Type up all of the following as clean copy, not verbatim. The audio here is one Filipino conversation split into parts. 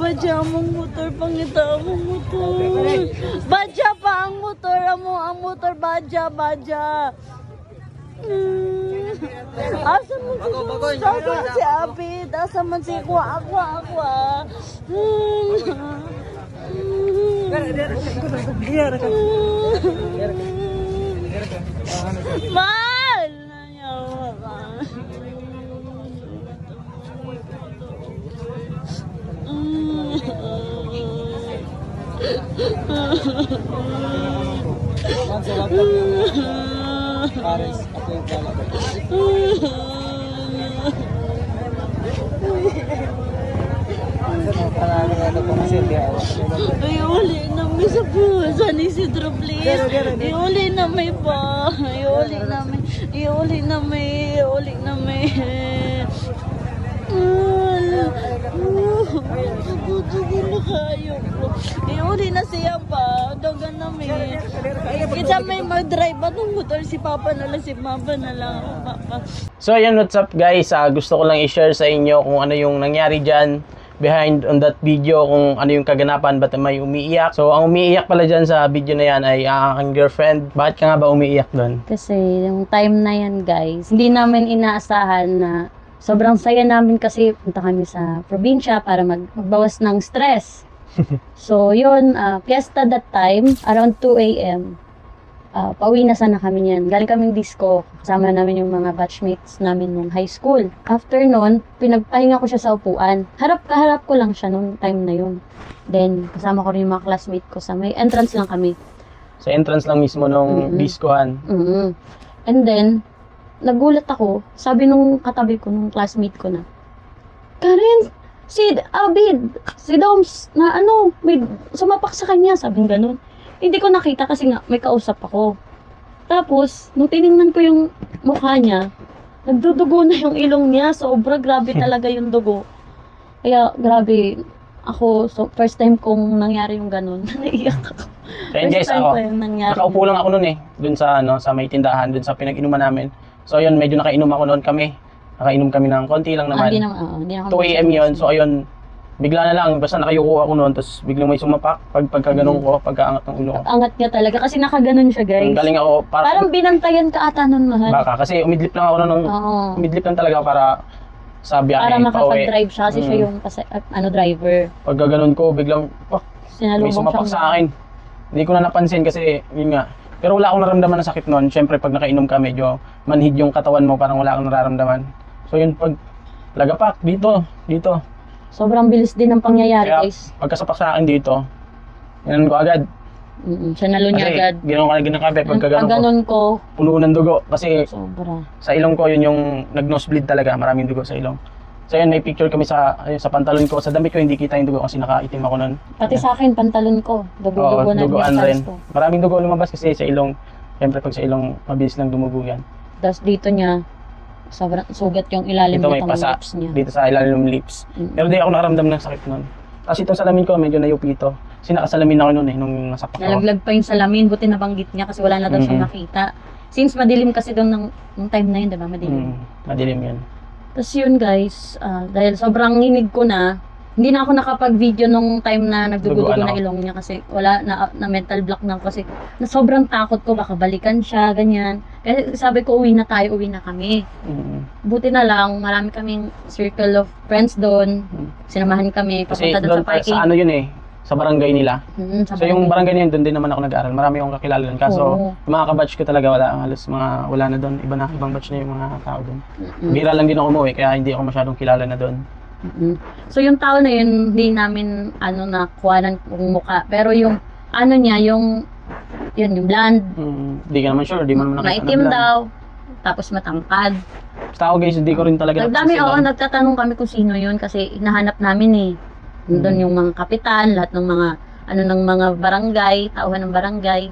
badya mong motor, pangita mong motor. Badya pa ang motor, ang motor, badya. Asan mo si Abid? Asan man si Aqua? Mal! Nanyawa ka. Pares, ako yung talaga. Ay, uli na may sa buwasan ni Sidro, please. Iuli na may ba? Iuli na may. Dugo na kayo. Iuli na siya pa. Dagan na may. Kita may mag-drive ba ng motor si Papa na lang, si Mama na lang. So ayan, what's up guys? Gusto ko lang i-share sa inyo kung ano yung nangyari dyan behind on that video, kung ano yung kaganapan, ba't may umiiyak. So ang umiiyak pala dyan sa video na yan ay aking girlfriend. Bakit ka nga ba umiiyak doon? Kasi yung time na yan guys, hindi namin inaasahan na sobrang saya namin kasi punta kami sa probinsya para magbawas ng stress. So yun, fiesta that time, around 2 AM. Pauwi na sana kami niyan. Galing kaming disco. Kasama namin yung mga batchmates namin nung high school. After nun, pinagpahinga ko siya sa upuan. Harap ko lang siya nung time na yun. Then, kasama ko rin yung mga classmate ko sa may entrance lang kami. Sa entrance lang mismo nung discohan. And then, nagulat ako. Sabi nung katabi ko, nung classmate ko na, Karen, si Abid, si Doms, na may sumapak sa kanya. Sabi ganun. Hindi ko nakita kasi nga may kausap ako. Tapos, nung tinignan ko yung mukha niya, nagdudugo na yung ilong niya. Sobra grabe talaga yung dugo. Kaya grabe ako, so first time kong nangyari yung ganun. Naiiyak ako. Kaya guys, nakaupo lang ako noon dun sa sa may tindahan, dun sa pinag-inuman namin. So ayun, medyo nakainom ako noon kami. Nakainom kami ng konti lang naman. Hindi na 2 AM yun. So ayun, bigla na lang, basta nakayuko ako noon, tapos biglang may sumapak, pagkaganon ko, pagkaangat ng ulo ko. Angat niya talaga, kasi nakaganon siya guys. Galing ako, parang binantayan ka ata nun, mahal. Baka, kasi umidlip lang ako noon, umidlip lang talaga para sa biyahe. Para makapag-drive siya, kasi siya yung driver. Pagkaganon ko, biglang, may sumapak sa akin. Hindi ko na napansin kasi, yun nga. Pero wala akong naramdaman na sakit noon. Siyempre, pag nakainom ka, medyo manhid yung katawan mo, parang wala akong nararamdaman. So yun, pag lagapak, dito. Sobrang bilis din ng pangyayari, kaya, guys. Pagkasapak sa akin dito, ginanon ko agad. Sinalo niya agad. Pagkaganon ko, puno ng dugo. Kasi sobra. Sa ilong ko, yun yung nag-nosebleed talaga. Maraming dugo sa ilong. So yun, may picture kami sa pantalon ko. Sa damit ko, hindi kita yung dugo kasi nakaitim ako nun. Pati sa akin, pantalon ko. Dugo-dugo na dugoan rin. Maraming dugo lumabas kasi sa ilong. Siyempre, pag sa ilong, mabilis lang dumugo yan. Tapos dito niya, sobrang sugat yung ilalim dito may ng pasa, lips niya. Dito sa ilalim ng lips. Pero di ako nakaramdam ng sakit nun. Kasi itong salamin ko, medyo nayupito. Kasi nakasalamin ako nun nung nasapak ako. Nalaglag pa yung salamin, buti nabanggit niya kasi wala na daw siyang nakita. Since madilim kasi doon ng time na yun, diba? Madilim. Madilim yun. Tapos yun guys, dahil sobrang nginig ko na, hindi na ako nakapag-video nung time na nagdugudugo na ilong niya kasi wala na mental block na kasi na sobrang takot ko baka balikan siya, ganyan. Kasi sabi ko uwi na kami. Buti na lang, marami kaming circle of friends doon. Sinamahan kami papunta doon sa parking. Sa ano yun sa barangay nila. So yung barangay na yun, doon din naman ako nag-aaral. Marami akong kakilala doon. Kaso yung mga kabatch ko talaga wala na doon. Ibang batch na yung mga tao doon. Bira lang din ako umuwi kaya hindi ako masyadong kilala na doon. So yung tao na yun, hindi namin nakuha ng mukha. Pero yung yung blonde. Hindi ka naman sure, hindi mo naman nakita. Maitim daw, tapos matangkad. Basta ako guys, hindi ko rin talaga nagtatanong kami kung sino yun kasi hinahanap namin Doon yung mga kapitan, lahat ng mga ng mga barangay, tauhan ng barangay.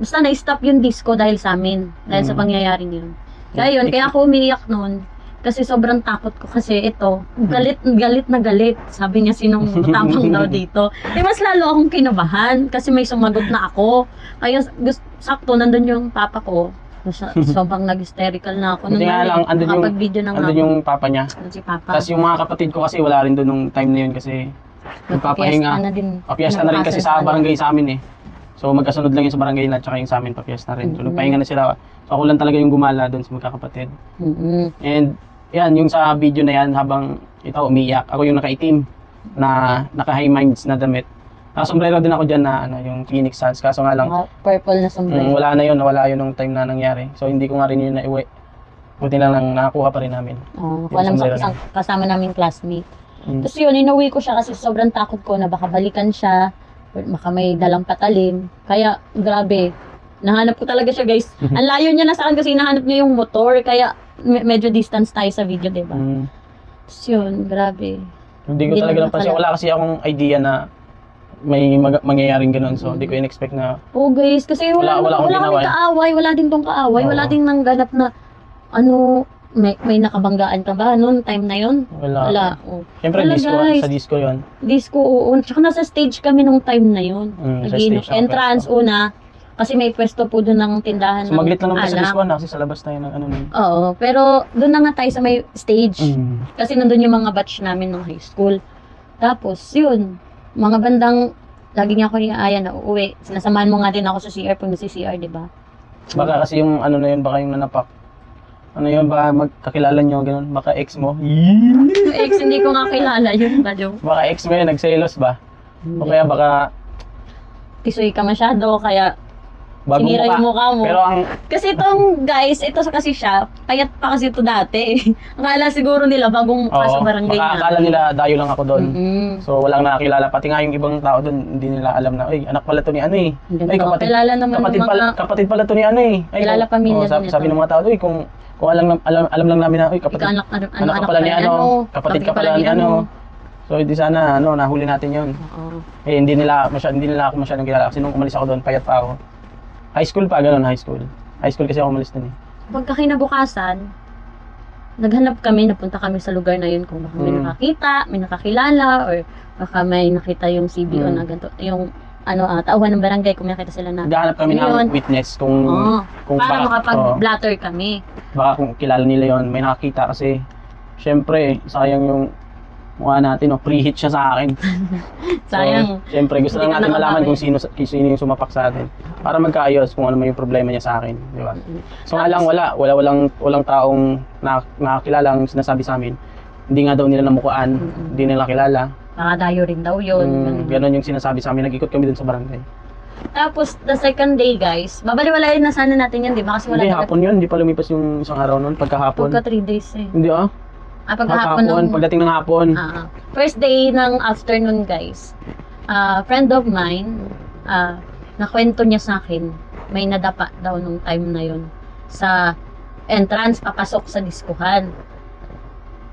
Basta na-stop yung disco dahil sa amin, dahil sa pangyayaring yun. Kaya ako umiiyak noon. Kasi sobrang takot ko kasi galit na galit. Sabi niya sinong tapang daw dito. Mas lalo akong kinabahan kasi may sumagot na ako. Kaya sakto nandun yung papa ko. Sobrang nag-hysterical na ako. Hindi nga lang, andun yung papa niya. Si papa. Tapos yung mga kapatid ko kasi wala rin doon nung time na yun kasi magpapahinga. Magpapiesta na din. Papiesta na rin kasi sa barangay sa amin eh. So magkasunod lang yung sa barangay na tsaka yung sa amin papiesta rin. So nagpahinga na sila. So ako lang talaga yung gumala doon sa magkakapatid. And yan, yung sa video na yan habang ito umiiyak, ako yung nakaitim na naka-high minds na damit. Nakasombrero din ako dyan na yung Phoenix Suns. Kaso nga lang, Purple na sombrero. wala na yun, nawala yun nung time na nangyari. So hindi ko nga rin yun naiuwi. Buti lang nakakuha pa rin namin. Walang kasama namin classmate. Tapos yun, inuwi ko siya kasi sobrang takot ko na baka balikan siya, baka may dalang patalim. Kaya, grabe, nahanap ko talaga siya guys. Ang layo niya na sa akin kasi nahanap niya yung motor, kaya medyo distance tayo sa video, diba? Tapos yun, grabe. Hindi ko talaga napansin. Wala kasi akong idea na may mangyayaring ganun. So, hindi ko in-expect na... Oo guys, kasi wala kaming kaaway, wala din tong kaaway, wala din nang ganap na, may nakabanggaan ka ba noon time na yon? Wala. Siyempre disco, guys. sa disco yon. Disco, oo. Tsaka nasa stage kami nung time na yon. Sa stage Entrance una, kasi may pwesto po doon ng tindahan ng Sumaglit lang naman sa alak. disco na kasi sa labas tayo ng nun. Oo, pero doon na nga tayo sa may stage. Kasi nandun yung mga batch namin ng high school. Tapos, yun, mga bandang, lagi niya ako niya na uuwi. Sinasamahan mo nga din ako sa CR pag nasi-CR, di ba? Baka kasi yung na yun, baka yung nanapak. Yun, baka magkakilala nyo, ganun. Baka ex mo. Ex, hindi ko nga kilala yun, badyo. Baka ex mo yun, nagselos ba? O kaya baka... Tisoy ka masyado, kaya sinira yung mukha mo. Pero kasi itong guys, ito kasi siya, payat pa kasi ito dati. Akala siguro nila bagong mukha sa barangay na. Akala nila dayo lang ako doon. So walang nakakilala. Pati nga yung ibang tao doon, hindi nila alam na, anak pala to ni ano eh. Ay, kapatid pala to ni ano eh. Ay, kilala pamilya nito. Sabi ng mga tao, kung alam lang namin na, kapatid. Anak ka pala ni ano, kapatid ka pala ni ano. So hindi sana nahuli natin 'yon. Eh hindi nila ako masyadong kilala kasi nung umalis ako doon, payat pa ako. High school pa, ganun, high school. High school kasi ako umalis doon eh. Pagka kinabukasan, naghanap kami, napunta kami sa lugar na yun kung baka may nakakita, may nakakilala, or baka may nakita yung CBO na ganito, yung tauhan ng barangay kung may nakita sila na. Naghahanap kami ng witness kung para makapag-blatter kami. Baka kung kilala nila yon, may nakakita kasi syempre, sayang yung mukha natin, preheat siya sa akin. Sayang. So, syempre, gusto lang natin malaman kung sino yung sumapak sa atin. Para magkaayos kung ano may problema niya sa akin. Di ba? So nga lang, walang taong nakakilala ang sinasabi sa amin. Hindi nga daw nila namukaan, hindi nila kilala. Nakadayo rin daw yun. Ganon yung sinasabi sa amin. Nag-ikot kami dun sa barangay. Tapos, the second day, guys, babaliwalain na sana natin yan, di ba? Kasi wala hindi, hapon yun. Hindi pa lumipas yung isang araw nun, pagkahapon. Pagka 3 days eh. Hindi Pagkahapon pagdating ng hapon. First day ng afternoon, guys. Friend of mine, nakwento niya sa akin, may nadapa daw nung time na yun sa entrance, papasok sa diskuhan.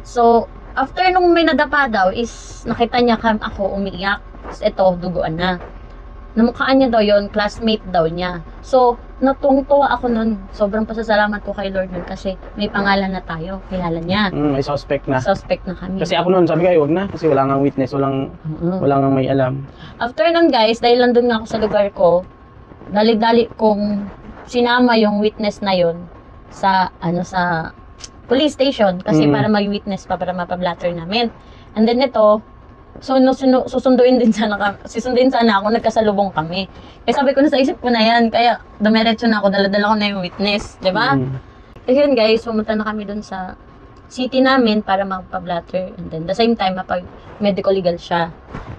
So, after nung may nadapa daw, is nakita niya ako umiiyak. Ito, duguan na. Namukhaan niya daw yun, classmate daw niya. So, natungtuwa ako nun. Sobrang pasasalamat ko kay Lord nun kasi may pangalan na tayo. Kilala niya. May suspect na. Suspect na kami. Kasi ako nun, sabi ko, wag na. Kasi wala nang witness, wala nang may alam. After nun, guys, dahil nandun nga ako sa lugar ko, dali-dali kong sinama yung witness na yun sa police station kasi para mag-witness pa, para mapablatter namin. And then ito, susunduin din sana ako, nagkasalubong kami. Kaya sabi ko na sa isip ko na yan, kaya dumiretso na ako, dala-dala ko na yung witness, di ba? Kasi yun guys, pumunta na kami dun sa city namin para magpa-blatter, and then the same time, medical legal siya.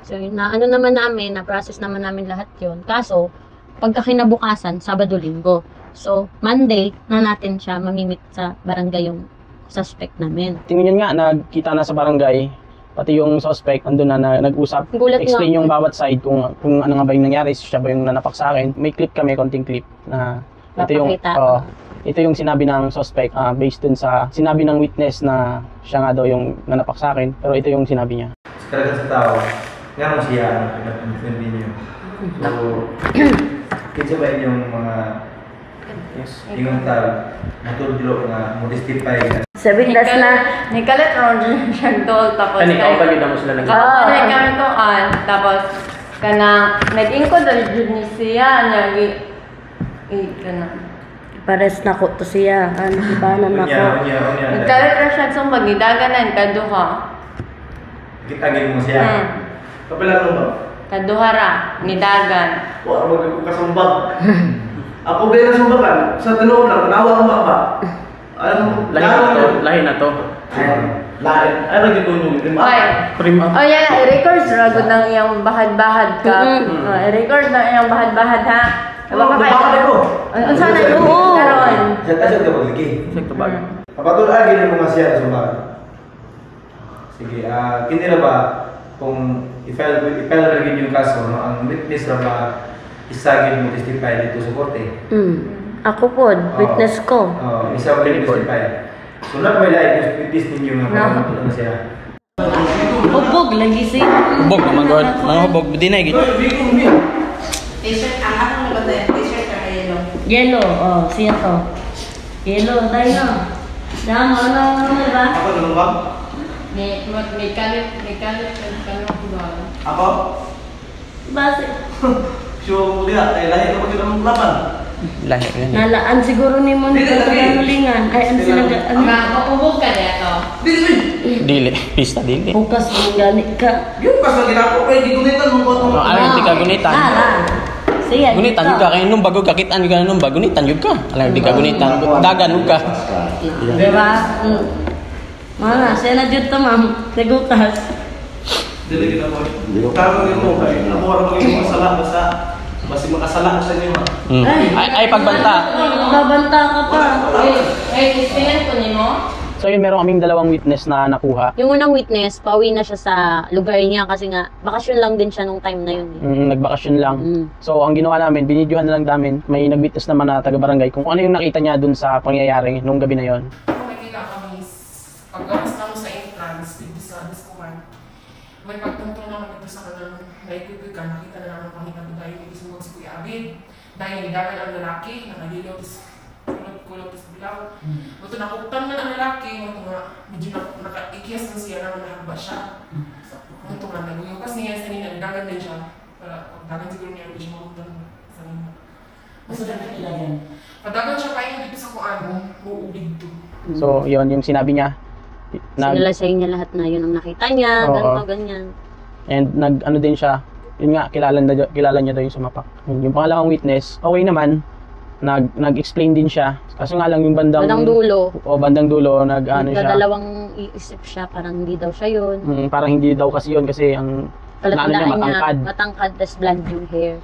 So na-process naman namin lahat yun. Kaso, pagka kinabukasan, Sabado-Linggo. So, Monday na natin siya mamimit sa barangay yung suspect namin. Tingnan nga, nagkita na sa barangay, pati yung suspect, andun na nag-usap, explain yung bawat side kung ano nga ba yung nangyari, siya ba yung nanapak sa akin. May clip kami, konting clip, na ito yung sinabi ng suspect, based dun sa sinabi ng witness na siya nga daw yung nanapak sa akin, pero ito yung sinabi niya. Karagatan sa tao, nga mo siya, pinag-defend niyo. So, kasi ba yung mga yung tao, natulog nga, modestify ka. Sabi das na nikalat ron siya tol tapos mo sila ng kami ko tapos kana nag-ingko dali jud ni siya nyagi kana Pares na ko to siya, ibanan na ko. Nikalat ron siya sa magidagan na kaduha. Kita mo siya. Kapila mo ba? Kaduhara, nidagan. Wala mo ko kasumbag. Ako ba na sumbagan? Sa tinuod lang, tanawa ko ba? Ano? Lahi na to. Lahi. Ay, lagi ko nung lima. Oy. Prima. Oh, yan, i-record ragod ng iyang bahad-bahad ka. Oh, i-record ng iyang bahad-bahad ha. Bakit ako? Ano sana yung karon? Siya ka magliki. Sakto ba? Kapatid, gini mo nga siya na sumbagan. Sige, kini na ba kung i-file lagi yung kaso, no, ang witness na ba isagin mo testify dito sa korte? Ako po, witness ko. Isa ko rin testify. So, na ba yung witness ninyo nga kapatid na siya? Hubog, lagi siya. Hubog naman god. Mga hubog di na gid. T-shirt, ang akong nabata yan. T-shirt ka yellow. Yellow, siya to. Yellow, tayo na. Dama, ano, ba? Ako, ganun ba? May kalit ba? Ako? Base. So, lihat, lahi na kita mong laban. Lahi yan. Nalaan siguro ni mo Dili, nito lagi. kanulingan. Ay, ano sila ano? Mapupog ka niya to. Dili, pista dili. Bukas mo gani ka. Yung pas na ginako, di gunitan mo ko. No, alam di ka gunitan. Siya. Gunitan jud ka kay nung bago kakitaan ka nung bago gunitan jud ka. Alam di ka gunitan, dagan ug ka. Diba? Mga, siya na dito ma'am. Nagukas. Dili kita mo. Karon mo kay amo ra maging masala sa basi makasala sa inyo. Ay pagbanta. Babanta ka pa. Explain ko ni mo. So yun, meron kaming dalawang witness na nakuha. Yung unang witness, pauwi na siya sa lugar niya kasi nga, bakasyon lang din siya nung time na yun. Nagbakasyon lang. So ang ginawa namin, binidyohan na lang namin, may nag-witness naman na taga-barangay kung ano yung nakita niya dun sa pangyayari nung gabi na yon. Nakikita kami pagkakas namin sa entrance dito sa Discoman. May pagtuntong naman ito sa kanang naikutoy ka, nakita na naman pangita ko dahil hindi sumag si Kuya Abid. Dahil nidagan ang lalaki, nakalilaw, kulot-kulot, tapos bilaw. Ito nakuktan na ang lalaki, ito nga, medyo nakaikias na siya naman nakaba siya. Ito nga, naguyukas niya sa nina, nidagan din siya. Para pagdagan siguro niya, hindi siya makuktan sa nina. Padagan siya kayo dito sa kuan, uubig to. So yun, yung sinabi niya. Sinilasay niya lahat na yun ang nakita niya, Oo. ganito, ganyan. And ano din siya, yun nga, kilala niya daw yung sumapak. Yung pangalawang witness, okay naman, nag-explain din siya. Kaso nga lang yung bandang dulo. Bandang dulo, ano siya. Nagdadalawang iisip siya, parang hindi daw siya yun. Parang hindi daw kasi yun kasi ang ano niya matangkad. Matangkad, tas blonde yung hair.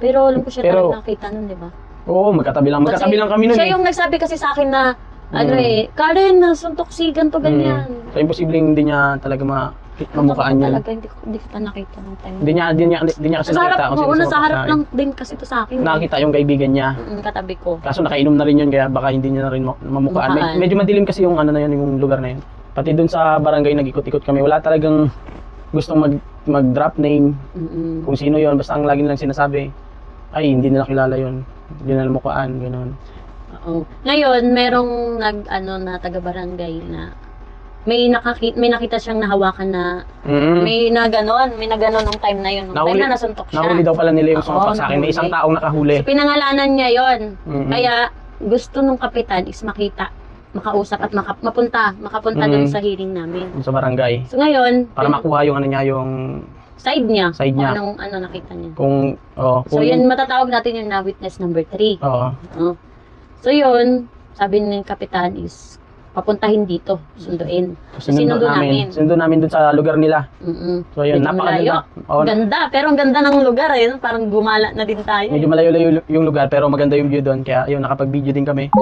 Pero alam ko siya talaga nakita nun, di ba? Oo, magkatabi lang kami nun. Siya yung nagsabi kasi sa akin na, Karen, nasuntok si ganito, ganyan. So imposibleng hindi niya talaga mamukaan yan. Talaga, hindi kita nakita ng time. Hindi niya kasi Sa nakita. harap, sa harap lang din kasi ito sa akin. Nakita yung kaibigan niya. Katabi ko. Kaso nakainom na rin yun kaya baka hindi niya na rin mamukaan. Medyo madilim kasi yung ano na yun, yung lugar na yun. Pati dun sa barangay nag-ikot-ikot kami, wala talagang gustong mag-drop name. Kung sino yun, basta ang lagi nilang sinasabi, ay hindi nila kilala yun. Hindi nila mukaan, gano'n. Oo. Ngayon, merong na taga-barangay na may nakita siyang nahawakan na may na ganon nung time na yun. Nung time na nasuntok siya. Nahuli daw pala nila yung sumapak sa akin. May isang taong nakahuli. So, pinangalanan niya yon. Kaya gusto nung kapitan is makausap at makapunta doon sa hearing namin. Sa barangay. So ngayon, Para makuha yung ano niya, yung side niya. Side niya. Kung anong nakita niya. Kung So yun, matatawag natin yung na witness number 3. Oo. So yun, sabi ng kapitan is papuntahin dito, sunduin. Sinundo namin. Sinundo namin dun sa lugar nila. So yun, napakaganda. Ganda, pero ang ganda ng lugar ayun, parang gumala na din tayo. Medyo malayo-layo yung lugar pero maganda yung view doon. Kaya yun, nakapag-video din kami.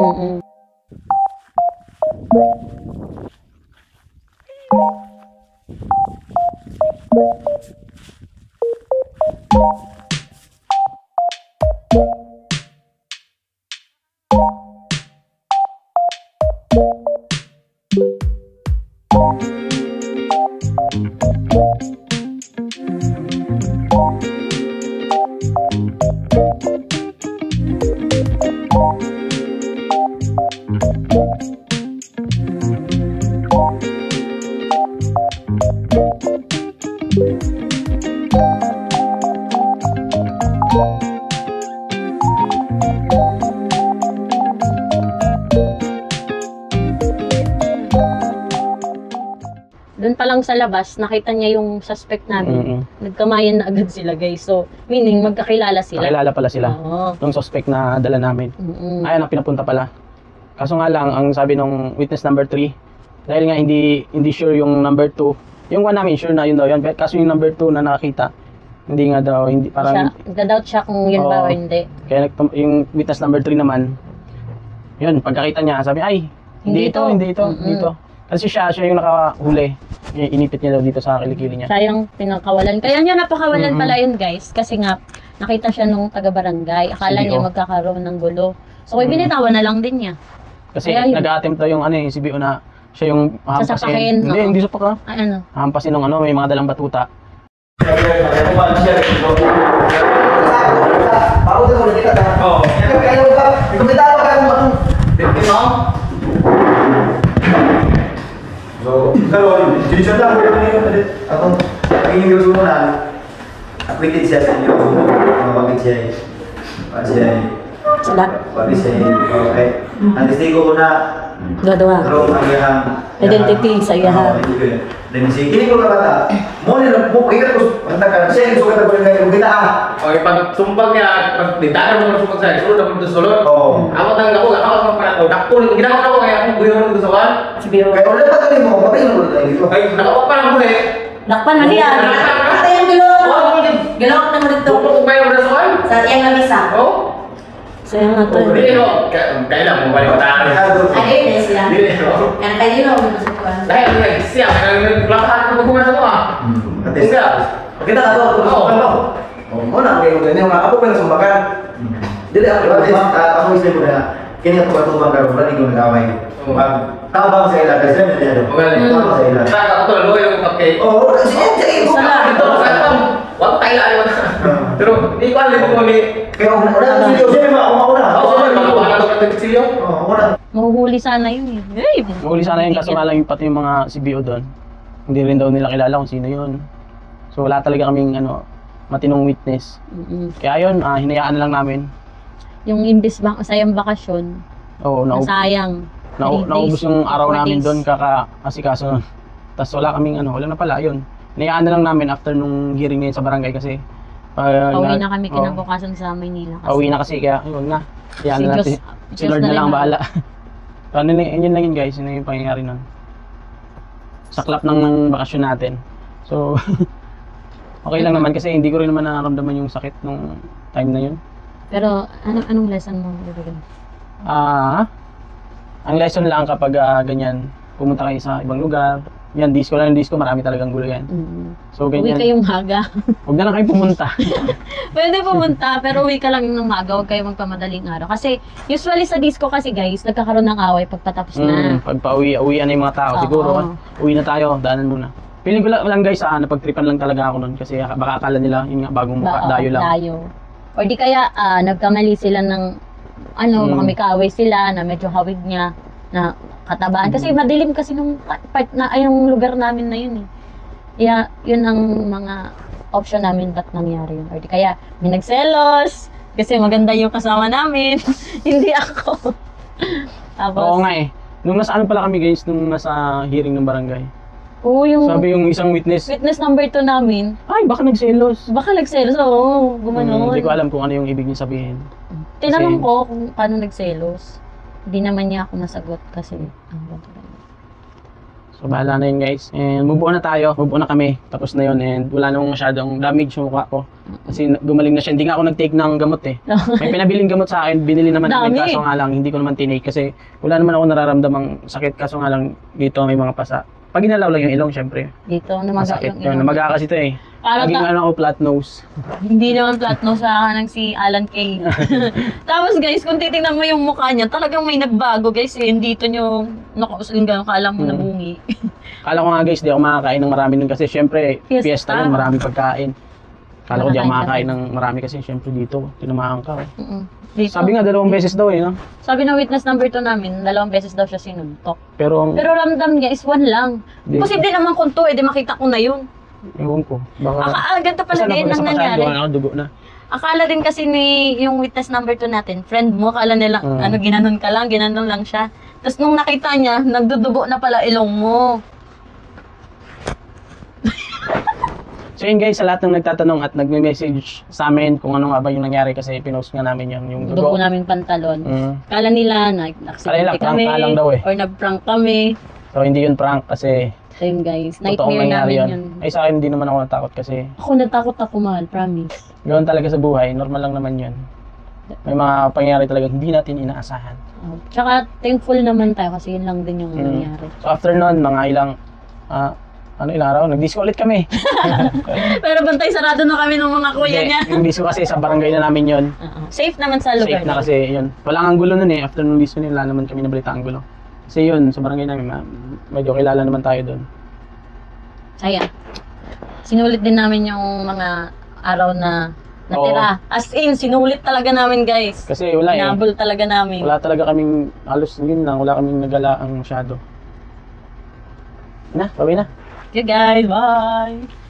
Doon pa lang sa labas, nakita niya yung suspect namin. Nagkamayan na agad sila, guys. So, meaning, magkakilala sila. Kakilala pala sila. Oo. Yung suspect na dala namin. Mm-mm. Ayun ang pinapunta pala. Kaso nga lang, ang sabi ng witness number 3, dahil nga hindi sure yung number 2, yung one namin sure na yun daw yun. Kaso yung number 2 na nakakita, hindi nga daw, hindi parang... Nagda-doubt siya kung yun ba o Oo. hindi. Kaya yung witness number 3 naman, yun, pagkakita niya, sabi, ay, hindi ito. Dito. Kasi siya yung nakahuli. Inipit niya daw dito sa kilikili niya. Siya yung pinakawalan. Kaya niya napakawalan pala yun, guys. Kasi nga, nakita siya nung taga-barangay. Akala CBO. niya magkakaroon ng gulo. So, binitawan na lang din niya. Kasi Kaya yun. nag-attempt daw yung si CBO na siya yung hampasin. Sasapakin, Hindi, oo. hindi supak ka. Ay, ano? Hampasin ng may mga dalang batuta. Bago ka ulit kita. Oo. Kaya ka, kumita ka ng batong. Dito. So, karon, dinisyon lang ko yung atong pagiging susunan. Acquitted siya sa inyo. Bakit siya Sila. bakit siya okay. Ang testigo ko na Dua-dua. pero ang iyang Identity sa iya, ha? Then si kini ko kata, mo ni mo ikat ko katakan siya yung sukat ko ngayon kita ah. Okay, pag sumbag niya, pag ditaran mo sumbag sa sulod ako dito sulod. Oo. Awat ang ako para to. Dakpo ni ginawa ko kaya akong guyon ko sa kan. CBO. Kaya ulit pa kami mo, papay mo tayo dito. Ay, nakawa pa lang mo eh. Dakpan na niya. Ate yung gilok na mo dito. Tutok ko kayo sa kan. Sa iyang lamisa. Oh. Sayang nga to. Hindi no, kailan mo balik ta. Ay, yun sila. Hindi no. Yan kayo yun ako sa kuwan. Dahil nga siya, lahat ko kumain sa to ah. Enggak. Kita ka to, susukan to. Oh, mo na kayo ganyan nga ako pa nasumbakan. Dili ako isip ko na kini ako patubang karon wala ni ko nagaway. Pag tabang sa ila kasi na diyan. Magaling. Tabang sa ila. Saka ako to lo yung pagkay. Oh, sige. Sala. Ito sa atom. Wag tayo ayo. Pero di ko alam mo ni. Kaya wala video siya ba ako na. Ako na to ka tigsilyo. Oh, wala. Mahuhuli sana yun eh. Hey, Mahuli sana yun kaso nga lang yung pati yung mga CBO doon. Hindi rin daw nila kilala kung sino yun. So wala talaga kaming matinong witness. Kaya yun, hinayaan na lang namin. Yung imbis sayang bakasyon, Oo, sayang. naubos yung araw namin doon kaka-asikaso nun. Tapos wala kaming wala na pala, yun. Hinayaan na lang namin after nung hearing na yun sa barangay kasi Pauwi na kami oo, kinabukasan sa Maynila. pauwi na kasi kaya yun na. Hayaan Si na natin. Diyos- Si Diyos Lord na na lang rin bahala. So, yun lang yun guys, yun yung pangyayari nun. Saklap ng bakasyon natin. So, okay lang naman kasi hindi ko rin naman nararamdaman yung sakit nung time na yun. Pero anong lesson mo bibigyan? Ang lesson lang kapag ganyan, pumunta kayo sa ibang lugar, yan, disco lang yung disco, marami talagang gulo yan. So, Uwi ganyan, kayong maga. huwag na lang kayo pumunta. Pwede pumunta, pero uwi ka lang ng maga, huwag kayo magpamadaling araw. Kasi usually sa disco kasi guys, nagkakaroon ng away pagpatapos na. Pag pauwi na yung mga tao, Oo. siguro, uwi na tayo, daanan muna. Feeling ko lang guys, napagtripan lang talaga ako nun kasi baka akala nila, yun nga, bagong mukha, Oo, dayo lang. Dayo. Or di kaya nagkamali sila ng baka may kaaway sila na medyo hawig niya na katabaan. Kasi madilim kasi nung part na yung lugar namin na yun eh. Kaya yun ang mga option namin ba't nangyari yun. Or di kaya may nagselos kasi maganda yung kasama namin. Hindi ako. Tapos, Oo nga eh. Nung nasa pala kami guys, nung nasa hearing ng barangay. yung Sabi yung isang witness, witness number 2 namin, ay baka nagselos. baka nagselos. Oo, gumanon. Hindi ko alam kung ano yung ibig niya sabihin. Tinanong Kasi- ko kung paano nagselos. Hindi naman niya ako nasagot kasi So bahala na yun guys. And move on na tayo. Move on na kami. Tapos na yun. And wala namang masyadong damage yung mukha ko. Kasi gumaling na siya. Hindi nga ako nag-take ng gamot eh. May pinabiling gamot sa akin. Binili naman namin. Dami. Kaso nga lang, hindi ko naman tinake. Kasi wala naman ako nararamdamang sakit. Kaso nga lang, dito may mga pasa. Pag ginalaw lang yung ilong, syempre. dito namaga Masakit yung yun. ilong. Namaga kasi ito eh. Parang Naging ako flat nose. Hindi naman flat nose sa akin ng si Alan Kay. Tapos guys, kung titingnan mo yung mukha niya, talagang may nagbago guys. Eh, dito nyo nakausuling gano'n kala mo nabungi. Kala ko nga guys, di ako makakain ng marami nun. Kasi syempre, Fiesta. fiesta yun. Maraming pagkain. Kala ko di ako Makakain ka makakain ng marami kasi syempre dito, tinamaan ka. Dito. Sabi nga 2 beses daw eh, no? Sabi ng witness number 2 namin, 2 beses daw siya sinuntok. Pero, Pero ramdam niya is 1 lang. Di- Posible naman kung 2, edi makita ko na yun. ewan ko. Baka, Ganito pala din ang nangyari. Dugo na. Akala din kasi ni yung witness number 2 natin, friend mo, akala nila, ginanon ka lang, ginanon lang siya. Tapos nung nakita niya, nagdudugo na pala ilong mo. So yun guys, sa lahat ng nagtatanong at nagme-message sa amin kung ano nga ba yung nangyari kasi pinost nga namin yung Dugo namin pantalon. Kala nila Kala nila, nag-aksidente prank kami. nga lang daw eh. Or nag-prank kami. So hindi yun prank kasi So yun guys, totoong nightmare nangyari namin yun. yun. Ay sa akin hindi naman ako natakot kasi Ako natakot ako, mahal, promise. ganoon talaga sa buhay, normal lang naman yun. May mga pangyayari talaga hindi natin inaasahan. Tsaka thankful naman tayo kasi yun lang din yung nangyari. So after nun, mga ilang ilang araw, nag-disco ulit kami. Pero bantay sarado na kami ng mga kuya Hindi, niya. yung disco kasi sa barangay na namin yun. Safe naman sa lugar. Safe na kasi yun. Wala ang gulo nun eh. After nung disco nila, wala naman kami nabalita ang gulo. Kasi yun, sa barangay namin, medyo kilala naman tayo doon. Saya. Sinulit din namin yung mga araw na natira. As in, sinulit talaga namin guys. Kasi wala eh. Nabol talaga namin. Wala talaga kaming, halos yun lang, wala kaming nagalaang masyado. Na, babay na. Okay guys, bye!